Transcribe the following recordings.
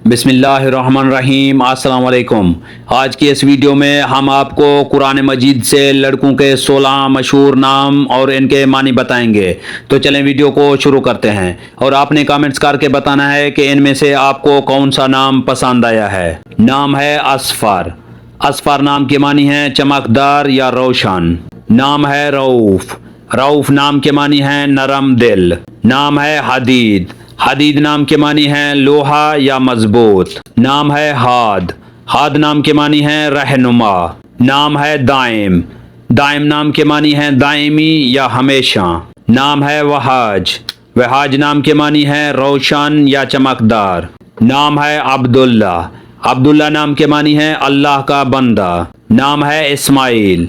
بسم اللہ الرحمن الرحیم۔ السلام علیکم۔ آج کی اس ویڈیو میں ہم آپ کو قرآن مجید سے لڑکوں کے 16 مشہور نام اور ان کے معنی بتائیں گے۔ تو چلیں ویڈیو کو شروع کرتے ہیں، اور آپ نے کامنٹس کر کے بتانا ہے کہ ان میں سے آپ کو کون سا نام پسند آیا ہے۔ نام ہے اصفر۔ اصفر نام کے معنی ہیں چمکدار یا روشن۔ نام ہے رؤوف۔ رؤوف نام کے معنی ہیں نرم دل۔ نام ہے حدید۔ حدید نام کے معنی ہیں لوہا یا مضبوط۔ نام ہے ہاد۔ ہاد نام کے معنی ہیں رہنما۔ نام ہے دائم۔ دائم نام کے معنی ہیں دائمی یا ہمیشہ۔ نام ہے وہاج۔ وہاج نام کے معنی ہیں روشن یا چمکدار۔ نام ہے عبداللہ۔ عبداللہ نام کے معنی ہیں اللہ کا بندہ۔ نام ہے اسماعیل۔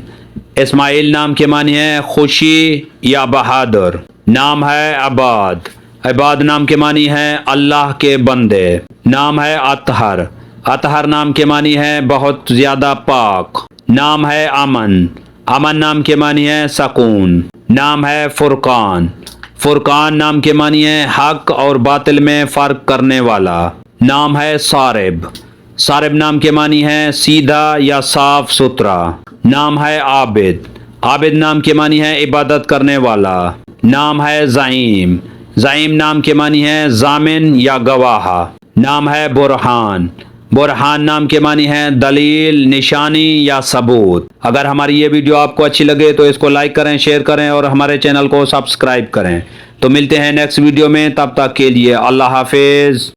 اسماعیل نام کے معنی ہیں خوشی یا بہادر۔ نام ہے عباد۔ عباد نام کے معنی ہیں اللہ کے بندے۔ نام ہے اطہر۔ اطہر نام کے معنی ہیں بہت زیادہ پاک۔ نام ہے امن۔ امن نام کے معنی ہیں سکون۔ نام ہے فرقان۔ فرقان نام کے معنی ہیں حق اور باطل میں فرق کرنے والا۔ نام ہے صارب۔ صارب نام کے معنی ہیں سیدھا یا صاف ستھرا۔ نام ہے عابد۔ عابد نام کے معنی ہیں عبادت کرنے والا۔ نام ہے زعیم۔ زعیم نام کے معنی ہیں ضامن یا گواہ۔ نام ہے برہان۔ برہان نام کے معنی ہیں دلیل، نشانی یا ثبوت۔ اگر ہماری یہ ویڈیو آپ کو اچھی لگے تو اس کو لائک کریں، شیئر کریں اور ہمارے چینل کو سبسکرائب کریں۔ تو ملتے ہیں نیکسٹ ویڈیو میں، تب تک کے لیے اللہ حافظ۔